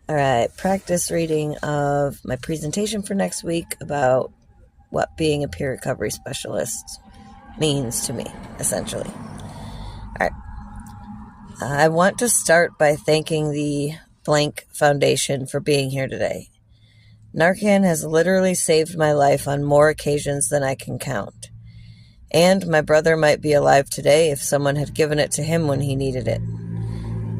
All right, practice reading of my presentation for next week about what being a peer recovery specialist means to me, essentially. All right. I want to start by thanking the Blank Foundation for being here today. Narcan has literally saved my life on more occasions than I can count. And my brother might be alive today if someone had given it to him when he needed it.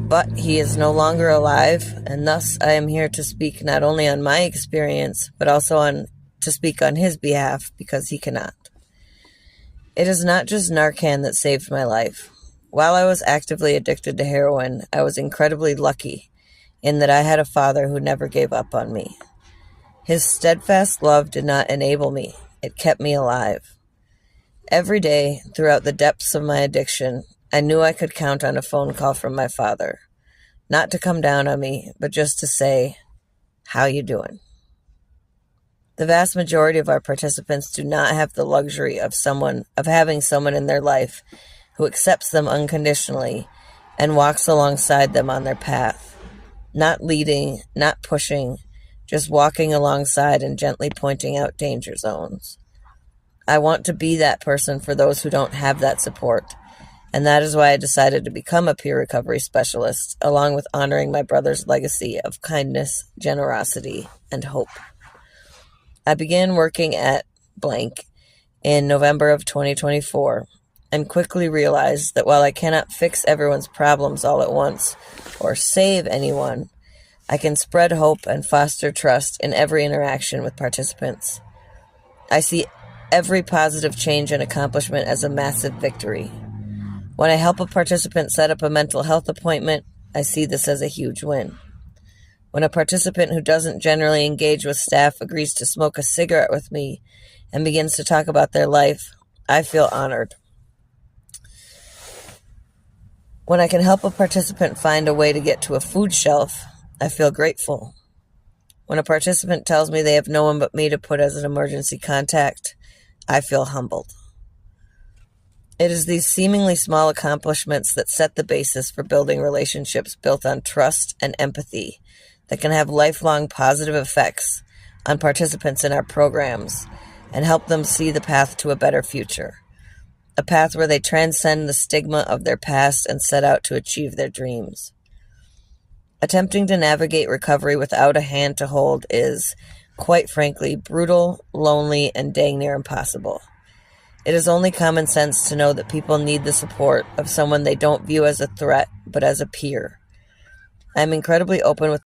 But he is no longer alive, and thus I am here to speak not only on my experience, but also to speak on his behalf because he cannot. It is not just Narcan that saved my life. While I was actively addicted to heroin, I was incredibly lucky in that I had a father who never gave up on me. His steadfast love did not enable me. It kept me alive. Every day, throughout the depths of my addiction, I knew I could count on a phone call from my father. Not to come down on me, but just to say, "How you doing?" The vast majority of our participants do not have the luxury of having someone in their life who accepts them unconditionally and walks alongside them on their path. Not leading, not pushing, just walking alongside and gently pointing out danger zones. I want to be that person for those who don't have that support, and that is why I decided to become a peer recovery specialist, along with honoring my brother's legacy of kindness, generosity, and hope. I began working at Blank in November of 2024 and quickly realized that while I cannot fix everyone's problems all at once or save anyone, I can spread hope and foster trust in every interaction with participants. I see every positive change and accomplishment as a massive victory. When I help a participant set up a mental health appointment, I see this as a huge win. When a participant who doesn't generally engage with staff agrees to smoke a cigarette with me and begins to talk about their life, I feel honored. When I can help a participant find a way to get to a food shelf, I feel grateful. When a participant tells me they have no one but me to put as an emergency contact, I feel humbled. It is these seemingly small accomplishments that set the basis for building relationships built on trust and empathy that can have lifelong positive effects on participants in our programs and help them see the path to a better future, a path where they transcend the stigma of their past and set out to achieve their dreams. Attempting to navigate recovery without a hand to hold is, quite frankly, brutal, lonely, and dang near impossible. It is only common sense to know that people need the support of someone they don't view as a threat, but as a peer. I am incredibly open with